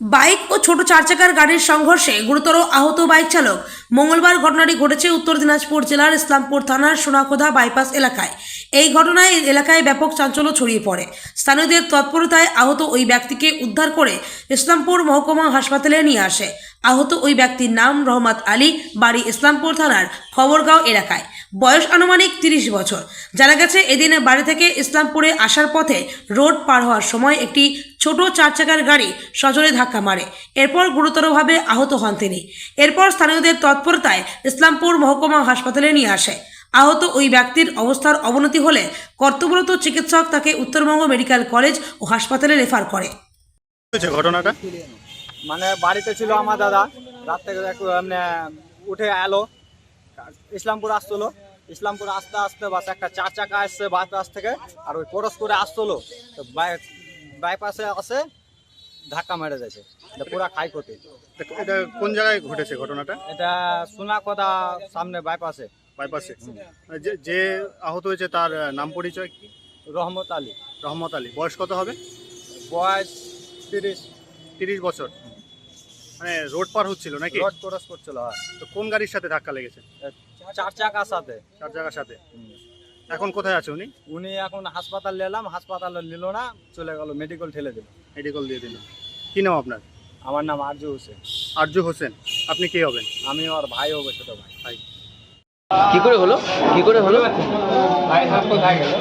Bike ও ছোট চার চাকার গাড়ির সংঘর্ষে গুরুতর আহত বাইক চালক। মঙ্গলবার ঘটনাটি ঘটেছে উত্তর দিনাজপুর জেলার ইসলামপুর থানার সোনাখোদা বাইপাস এলাকায়। এই ঘটনায় এলাকায় ব্যাপক চাঞ্চল্য ছড়িয়ে পড়ে। স্থানীয়দের তৎপরতায় আহত ওই ব্যক্তিকে উদ্ধার করে ইসলামপুর মহকুমা হাসপাতালে নিয়ে আসে। আহত ওই ব্যক্তির নাম রহমত আলী, বাড়ি ইসলামপুর থানার খবরগাঁও এলাকায়, বয়স আনুমানিক 30 বছর। জানা গেছে, এদিন বাড়ি থেকে ইসলামপুরে আসার পথে রোড পার হওয়ার সময় একটি ছোট চার চাকার গাড়ি সজোরে ধাক্কা মারে। এরপর গুরুতরভাবে আহত হন তিনি। এরপর স্থানীয়দের তৎপরতায় ইসলামপুর মহকুমা হাসপাতালে নিয়ে আসে। আহত ওই ব্যক্তির অবস্থার অবনতি হলে কর্তব্যরত চিকিৎসক তাকে উত্তরবঙ্গ মেডিকেল কলেজ ও হাসপাতালে রেফার করে। হয়েছে ঘটনাটা? মানে বাড়িতে ছিল আমার দাদা, রাত থেকে মানে উঠে এলো, ইসলামপুর আসতো। ইসলামপুর আস্তে আস্তে বাস একটা চার চাকা আসছে বাইপাস থেকে, আর ওই ক্রস করে আসতো তো বাইপাসে আসে ধাক্কা মেরে যাচ্ছে, পুরা খাই ক্ষতি। এটা কোন জায়গায় ঘটেছে ঘটনাটা? এটা সোনাকোদা সামনে বাইপাসে। বাইপাসে। যে আহত হয়েছে তার নাম পরিচয় কি? রহমত আলী। রহমত আলী। বয়স কত হবে? বয়স 30 বছর। মানে রোড পার হচ্ছিল নাকি? রোড ক্রস করছিল। তো কোন গাড়ির সাথে ধাক্কা লেগেছে? চার চাকার সাথে। চার জায়গার সাথে। এখন কোথায় আছে উনি? উনি এখন হাসপাতাল নিলাম, হাসপাতালে নিল না, চলে গেল মেডিকেল ঠেলে দিল। মেডিকেল দিয়ে দিল। কি নাম আপনার? আমার নাম আরজু হোসেন। আরজু হোসেন। আপনি কে হবেন? আমি ওর ভাই হবো, ছোট ভাই। ভাই। কি করে হলো? ভাই হাসপাতালে গেল।